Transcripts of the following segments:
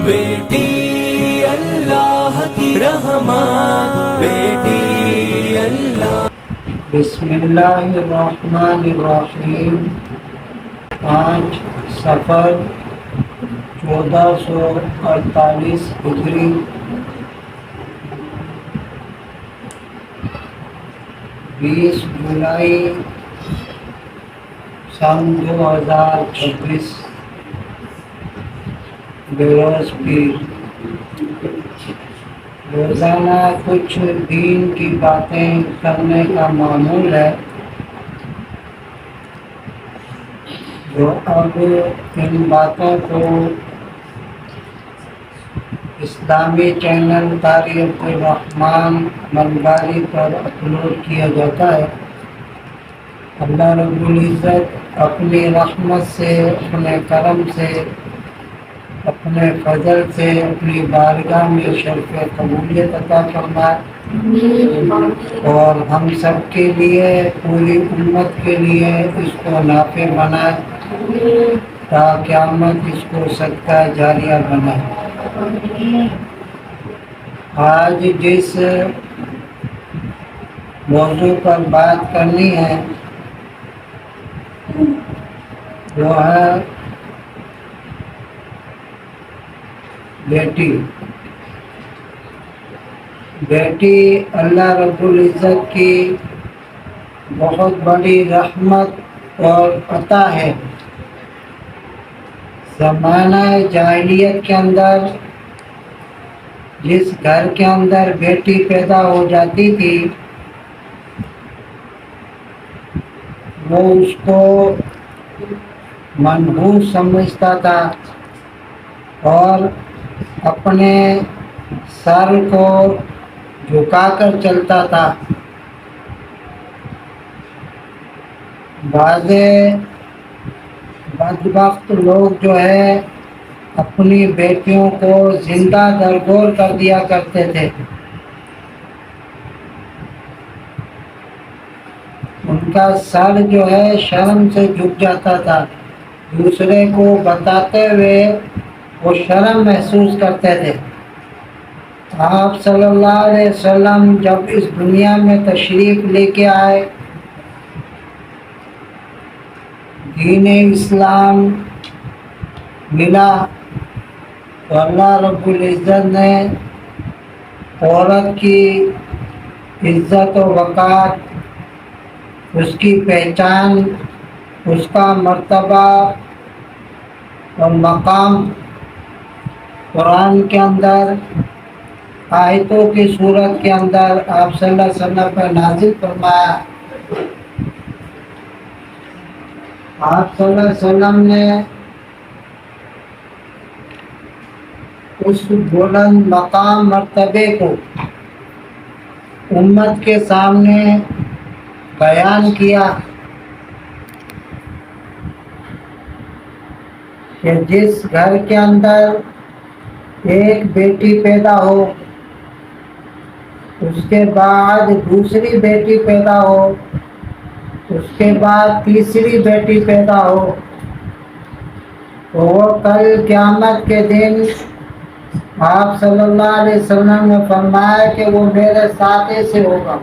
بیٹی اللہ کی رحمت، بیٹی اللہ۔ بسم اللہ الرحمن الرحیم۔ 5 صفر 1448 ہجری، 20 جولائی سن 2026، بروز پیر۔ روزانہ کچھ دین کی باتیں کرنے کا معمول ہے، جو اب ان باتوں کو اسلامی چینل قاری عبدالرحمن ملباری پر اپلوڈ کیا جاتا ہے۔ اللہ رب العزت اپنی رحمت سے، اپنے کرم سے، اپنے فضل سے اپنی بارگاہ میں شرف قبولیت عطا فرمائے، اور ہم سب کے لیے، پوری امت کے لیے اس کو نافع بنائے، تا قیامت اس کو صدقہ جاریہ بنائے۔ آج جس موضوع پر بات کرنی ہے وہ ہے بیٹی۔ بیٹی اللہ رب العزت کی بہت بڑی رحمت اور عطا ہے۔ زمانہ جاہلیت کے اندر جس گھر کے اندر بیٹی پیدا ہو جاتی تھی، وہ اس کو منحوس سمجھتا تھا اور اپنے سر کو جھکا کر چلتا تھا۔ بعض بدبخت لوگ جو ہے اپنی بیٹیوں کو زندہ درگور کر دیا کرتے تھے۔ ان کا سر جو ہے شرم سے جھک جاتا تھا، دوسرے کو بتاتے ہوئے وہ شرم محسوس کرتے تھے۔ آپ صلی اللہ علیہ وسلم جب اس دنیا میں تشریف لے کے آئے، دین اسلام ملا، تو اللہ رب العزت نے عورت کی عزت و وقار، اس کی پہچان، اس کا مرتبہ اور مقام قرآن کے اندر آیتوں کی صورت کے اندر آپ صلی اللہ علیہ وسلم پر نازل فرمایا۔ آپ صلی اللہ علیہ وسلم نے اس بلند مقام مرتبے کو امت کے سامنے بیان کیا کہ جس گھر کے اندر ایک بیٹی پیدا ہو، اس کے بعد دوسری بیٹی پیدا ہو، اس کے بعد تیسری بیٹی پیدا ہو، تو وہ کل قیامت کے دن آپ صلی اللہ علیہ وسلم نے فرمایا کہ وہ میرے ساتھ سے ہوگا۔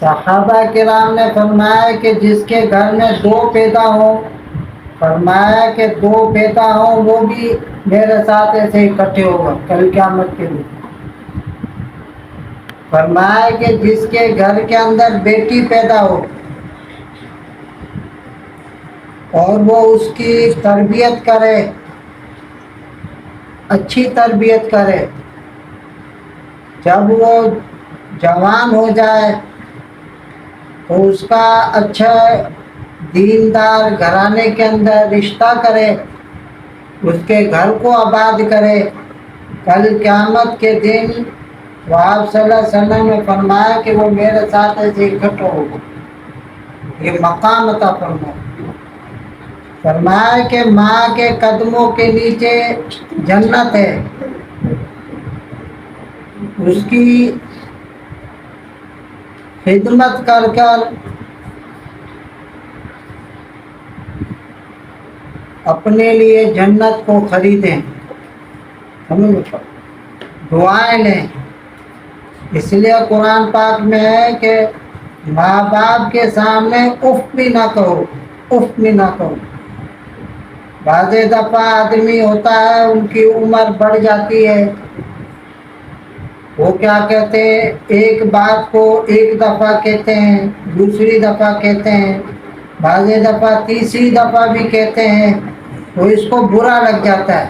صحابہ کرام نے فرمایا کہ جس کے گھر میں 2 پیدا ہوں، فرمایا کہ 2 پیدا ہوں وہ بھی میرے ساتھ ایسے اکٹھے ہوگا کل قیامت کے دن۔ فرمایا کہ جس کے گھر کے اندر بیٹی پیدا ہو اور وہ اس کی تربیت کرے، اچھی تربیت کرے، جب وہ جوان ہو جائے تو اس کا اچھا دیندار گھرانے کے اندر رشتہ کرے، اس کے گھر کو آباد کرے، کل قیامت کے دن وہ آپ صلی اللہ علیہ وسلم نے فرمایا کہ وہ میرے ساتھ ایسے اکٹھا ہوگا۔ یہ مقام عطا فرمایا۔ فرمایا کہ ماں کے قدموں کے نیچے جنت ہے، اس کی خدمت کر کر اپنے لیے جنت کو خریدیں، سمجھے، دعائیں لیں۔ اس لیے قرآن پاک میں ہے کہ ماں باپ کے سامنے اف بھی نہ کہو، اف بھی نہ کہو۔ بعض دفعہ آدمی ہوتا ہے ان کی عمر بڑھ جاتی ہے، وہ کیا کہتے ہیں، ایک بات کو ایک دفعہ کہتے ہیں، دوسری دفعہ کہتے ہیں، بعض دفعہ تیسری دفعہ بھی کہتے ہیں، تو اس کو برا لگ جاتا ہے۔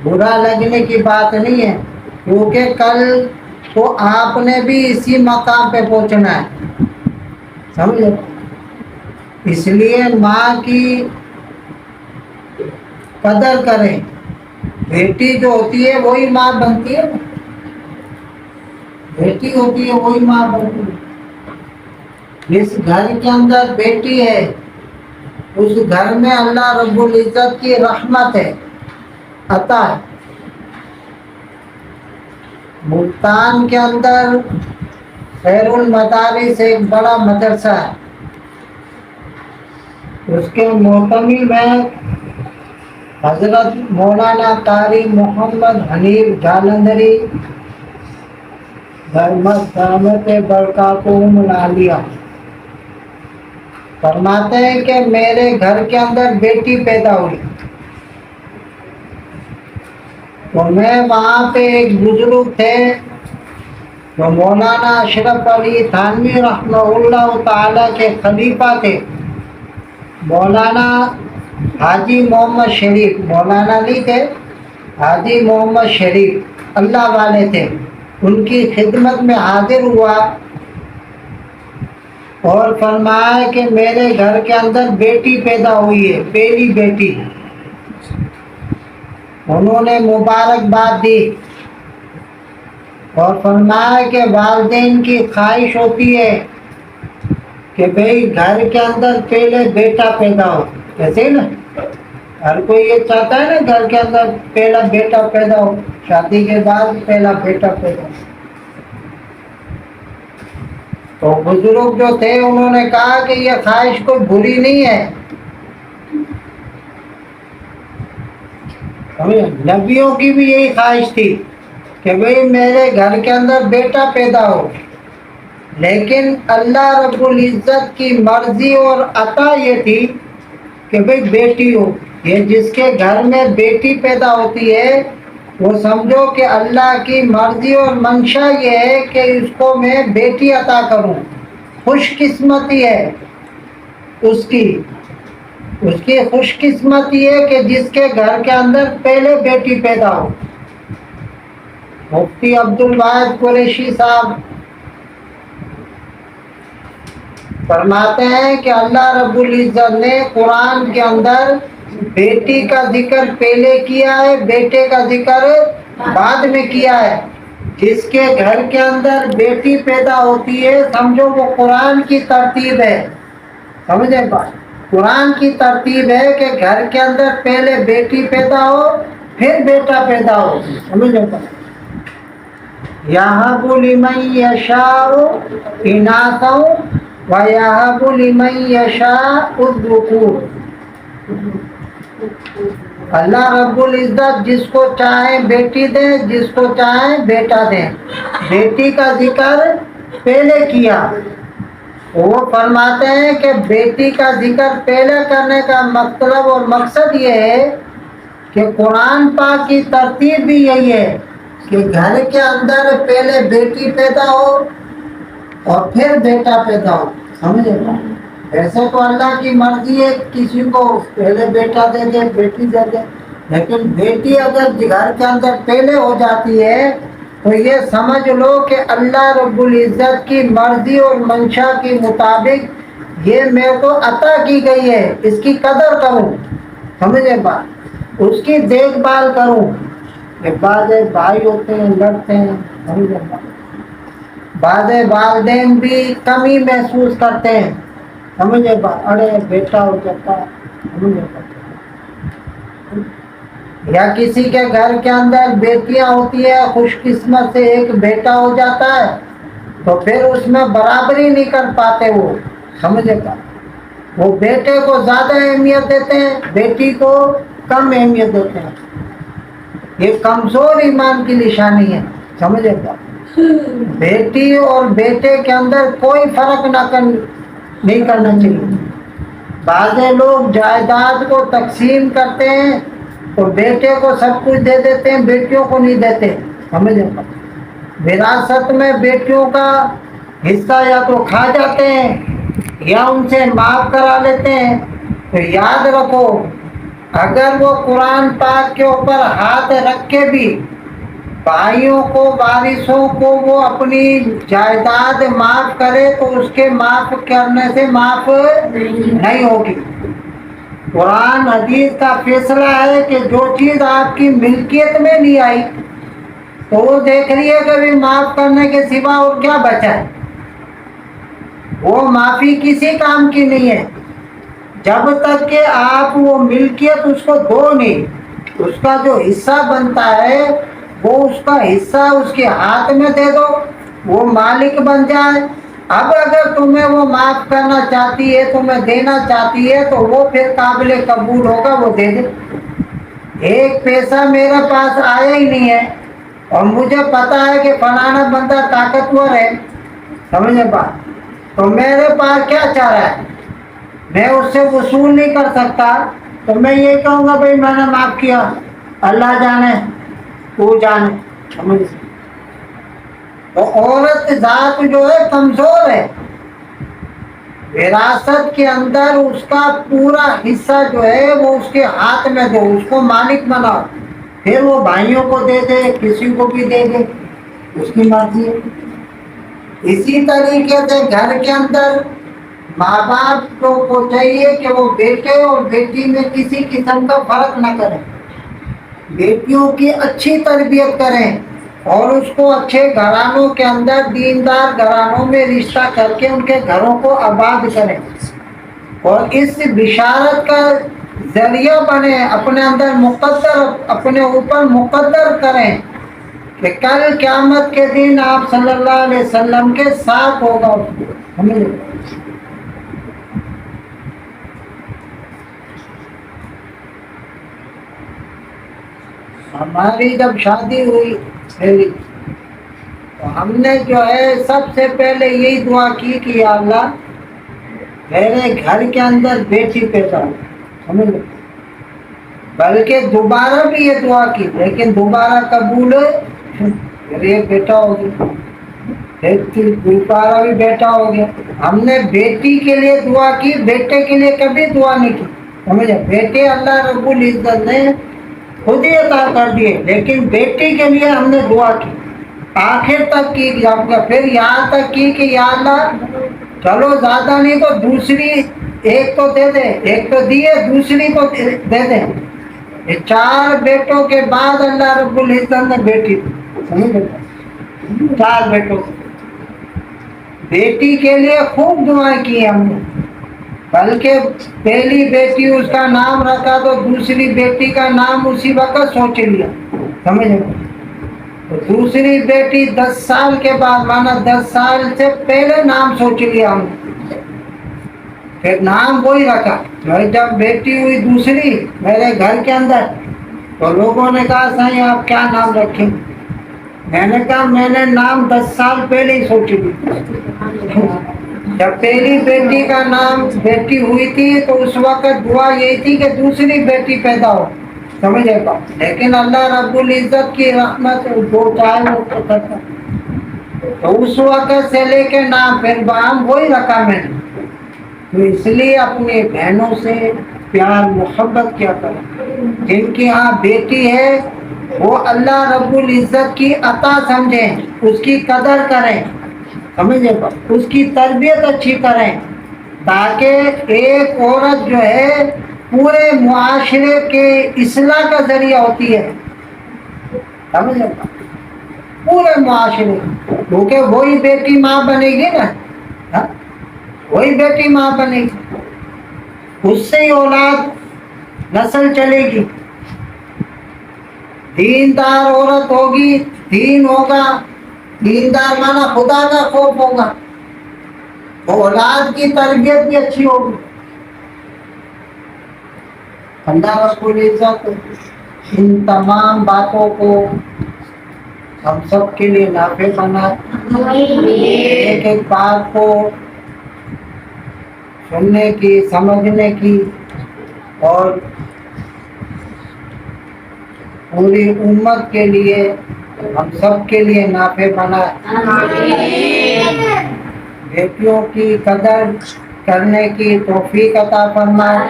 برا لگنے کی بات نہیں ہے، کیونکہ کل تو آپ نے بھی اسی مقام پہ پہنچنا ہے، سمجھے۔ اس لیے ماں کی قدر کریں۔ بیٹی جو ہوتی ہے وہی ماں بنتی ہے، بیٹی ہوتی ہے وہی ماں بنتی ہے۔ جس گھر کے اندر بیٹی ہے اس گھر میں اللہ رب العزت کی رحمت ہے، عطا ہے۔ ملتان کے اندر خیر المدارس ایک بڑا مدرسہ ہے، اس کے محتمی میں حضرت مولانا قاری محمد حنیف جالندھری دامت برکاتہم العالیہ فرماتے ہیں کہ میرے گھر کے اندر بیٹی پیدا ہوئی تو میں وہاں پہ ایک بزرگ تھے جو مولانا اشرف علی تھانوی رحمہ اللہ تعالی کے خلیفہ تھے، مولانا حاجی محمد شریف، مولانا نہیں تھے، حاجی محمد شریف اللہ والے تھے۔ ان کی خدمت میں حاضر ہوا اور فرمایا کہ میرے گھر کے اندر بیٹی پیدا ہوئی ہے، پہلی بیٹی۔ انہوں نے مبارکباد دی اور فرمایا کہ والدین کی خواہش ہوتی ہے کہ بھئی گھر کے اندر پہلے بیٹا پیدا ہو، کیسے نا، ہر کوئی یہ چاہتا ہے نا گھر کے اندر پہلا بیٹا پیدا ہو، شادی کے بعد پہلا بیٹا پیدا ہو۔ تو بزرگ جو تھے انہوں نے کہا کہ یہ خواہش کوئی بری نہیں ہے، نبیوں کی بھی یہی خواہش تھی کہ بھئی میرے گھر کے اندر بیٹا پیدا ہو، لیکن اللہ رب العزت کی مرضی اور عطا یہ تھی کہ بھئی بیٹی ہو۔ یہ جس کے گھر میں بیٹی پیدا ہوتی ہے وہ سمجھو کہ اللہ کی مرضی اور منشا یہ ہے کہ اس کو میں بیٹی عطا کروں، خوش قسمتی ہے اس کی خوش قسمتی ہے کہ جس کے گھر کے اندر پہلے بیٹی پیدا ہو۔ مفتی عبد الواحد قریشی صاحب فرماتے ہیں کہ اللہ رب العزت نے قرآن کے اندر بیٹی کا ذکر پہلے کیا ہے، بیٹے کا ذکر بعد میں کیا ہے۔ جس کے گھر کے اندر بیٹی پیدا ہوتی ہے سمجھو وہ قرآن کی ترتیب ہے، سمجھے بات، قرآن کی ترتیب ہے کہ گھر کے اندر پہلے بیٹی پیدا ہو پھر بیٹا پیدا ہو، سمجھے بات۔ یَهَبُ لِمَن یَشَاءُ إِنَاثًا وَيَهَبُ لِمَن یَشَاءُ الذُّكُورَ۔ اللہ رب العزت جس کو چاہے بیٹی دے، جس کو چاہے بیٹا دے۔ بیٹی کا ذکر پہلے کیا، وہ فرماتے ہیں کہ بیٹی کا ذکر پہلے کرنے کا مطلب اور مقصد یہ ہے کہ قرآن پاک کی ترتیب بھی یہی ہے کہ گھر کے اندر پہلے بیٹی پیدا ہو اور پھر بیٹا پیدا ہو، سمجھے نا۔ ایسے تو اللہ کی مرضی ہے کسی کو پہلے بیٹا دے دے، بیٹی دے دے، لیکن بیٹی اگر گھر کے اندر پہلے ہو جاتی ہے تو یہ سمجھ لو کہ اللہ رب العزت کی مرضی اور منشا کے مطابق یہ میرے کو عطا کی گئی ہے، اس کی قدر کروں، سمجھے بات، اس کی دیکھ بھال کروں۔ بعض بھائی ہوتے ہیں لڑتے ہیں، سمجھے بات، بعض والدین بھی کمی محسوس کرتے ہیں، سمجھے بات، ارے بیٹا ہو جاتا ہے، سمجھے بات۔ یا کسی کے گھر کے اندر بیٹیاں ہوتی ہے، خوش قسمت سے ایک بیٹا ہو جاتا ہے تو پھر اس میں برابری نہیں کر پاتے وہ، سمجھے گا۔ وہ بیٹے کو زیادہ اہمیت دیتے ہیں، بیٹی کو کم اہمیت دیتے ہیں۔ یہ کمزور ایمان کی نشانی ہے، سمجھے گا؟ بیٹی اور بیٹے کے اندر کوئی فرق نہیں کرنا چاہیے۔ بعض لوگ جائیداد کو تقسیم کرتے ہیں تو بیٹے کو سب کچھ دے دیتے ہیں، بیٹیوں کو نہیں دیتے، سمجھے گا؟ وراثت میں بیٹیوں کا حصہ یا تو کھا جاتے ہیں یا ان سے معاف کرا لیتے ہیں۔ تو یاد رکھو، اگر وہ قرآن پاک کے اوپر ہاتھ رکھ کے بھی بھائیوں کو، وارثوں کو وہ اپنی جائیداد معاف کرے تو اس کے معاف کرنے سے معاف نہیں ہوگی۔ قرآن حدیث کا فیصلہ ہے کہ جو چیز آپ کی ملکیت میں نہیں آئی تو وہ دیکھ لیے کبھی معاف کرنے کے سوا اور کیا بچا ہے۔ وہ معافی کسی کام کی نہیں ہے جب تک کہ آپ وہ ملکیت اس کو دو نہیں۔ اس کا جو حصہ بنتا ہے وہ اس کا حصہ اس کے ہاتھ میں دے دو، وہ مالک بن جائے۔ اب اگر تمہیں وہ معاف کرنا چاہتی ہے، تمہیں دینا چاہتی ہے، تو وہ پھر قابل قبول ہوگا، وہ دے دے۔ ایک پیسہ میرے پاس آیا ہی نہیں ہے اور مجھے پتا ہے کہ فلانا بندہ طاقتور ہے، سمجھے بات؟ تو میرے پاس کیا چارہ ہے، میں اس سے وصول نہیں کر سکتا، تو میں یہ کہوں گا بھائی میں نے معاف کیا، اللہ جانے تو جانے، سمجھ؟ تو عورت ذات جو ہے کمزور ہے، وراثت کے اندر اس کا پورا حصہ جو ہے وہ اس کے ہاتھ میں دو، اس کو مالک بناؤ، پھر وہ بھائیوں کو دے دے، کسی کو بھی دے دے، اس کی مرضی ہے۔ اسی طریقے سے گھر کے اندر ماں باپ کو چاہیے کہ وہ بیٹے اور بیٹی میں کسی قسم کا فرق نہ کریں، بیٹیوں کی اچھی تربیت کریں اور اس کو اچھے گھرانوں کے اندر، دیندار گھرانوں میں رشتہ کر کے ان کے گھروں کو آباد کریں اور اس بشارت کا ذریعہ بنے، اپنے اندر مقدر، اپنے اوپر مقدر کریں کہ کل قیامت کے دن آپ صلی اللہ علیہ وسلم کے ساتھ ہوگا۔ ہماری جب شادی ہوئی میری، تو ہم نے جو ہے سب سے پہلے یہی دعا کی کہ یا اللہ میرے گھر کے اندر بیٹی پیدا ہو، سمجھ لو۔ بلکہ دوبارہ بھی یہ دعا کی، لیکن دوبارہ قبول، پھر ایک بیٹا ہو گیا، پھر دوبارہ بھی بیٹا ہو گیا۔ ہم نے بیٹی کے لیے دعا کی، بیٹے کے لیے کبھی دعا نہیں کی، سمجھے؟ بیٹے اللہ رب العزت نے خود ہی عطا کر دیے، لیکن بیٹی کے لیے ہم نے دعا کی، آخر تک کی، پھر یہاں تک کی کہ یا اللہ چلو زیادہ نہیں تو دوسری ایک تو دے دے، ایک تو دیے دوسری کو دے دے۔ یہ 4 بیٹوں کے بعد اللہ رب العزت نے بیٹی دی، 4 بیٹوں، بیٹی کے لیے خوب دعائیں کی ہم نے، بلکہ پہلی بیٹی اس کا نام رکھا تو دوسری بیٹی کا نام اسی وقت سوچ لیا، سمجھے؟ تو دوسری بیٹی 10 سال کے بعد، مانا 10 سال سے پہلے نام سوچ لیا ہم نے، پھر نام وہی رکھا۔ جب بیٹی ہوئی دوسری میرے گھر کے اندر تو لوگوں نے کہا سائیں آپ کیا نام رکھیں؟ میں نے کہا میں نے نام 10 سال پہلے ہی سوچ لی۔ جب پہلی بیٹی کا نام بیٹی ہوئی تھی تو اس وقت دعا یہی تھی کہ دوسری بیٹی پیدا ہو، سمجھے گا؟ لیکن اللہ رب العزت کی رحمت جو چاہے وہ کرتا، تو اس وقت سے لے کے نام پھر نام وہی رکھا میں نے۔ تو اس لیے اپنی بہنوں سے پیار محبت کیا کریں، جن کی ہاں بیٹی ہے وہ اللہ رب العزت کی عطا سمجھیں، اس کی قدر کریں، سمجھے گا؟ اس کی تربیت اچھی کریں، تاکہ ایک عورت جو ہے پورے معاشرے کے اصلاح کا ذریعہ ہوتی ہے، سمجھے گا؟ پورے معاشرے، کیونکہ وہی بیٹی ماں بنے گی نا، وہی بیٹی ماں بنے گی، اس سے ہی اولاد نسل چلے گی۔ دیندار عورت ہوگی، دین ہوگا، دیندار مانا خدا کا خوف ہوگا، اولاد کی تربیت بھی اچھی ہوگی۔ اللہ رب العزت ان تمام باتوں کو ہم سب کے لیے نافع بنائے. ایک ایک بات کو سننے کی، سمجھنے کی اور پوری امت کے لیے، ہم سب کے لیے نافع بنائے. بیٹیوں کی قدر کرنے کی توفیق عطا فرمائے.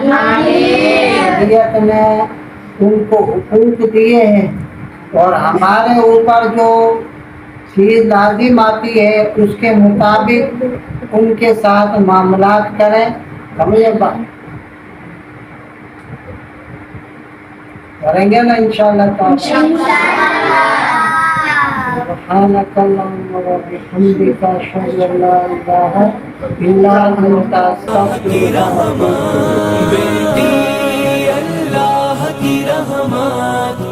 شریعت نے ان کو حقوق دیے ہیں اور ہمارے اوپر جو چیز لازم آتی ہے اس کے مطابق ان کے ساتھ معاملات کریں. کریں گے نا انشاءاللہ تعالی. سبحانک اللہم و بحمدک اشہد ان لا الہ الا انت استغفرک و اتوب الیک. بیٹی اللہ کی رحمت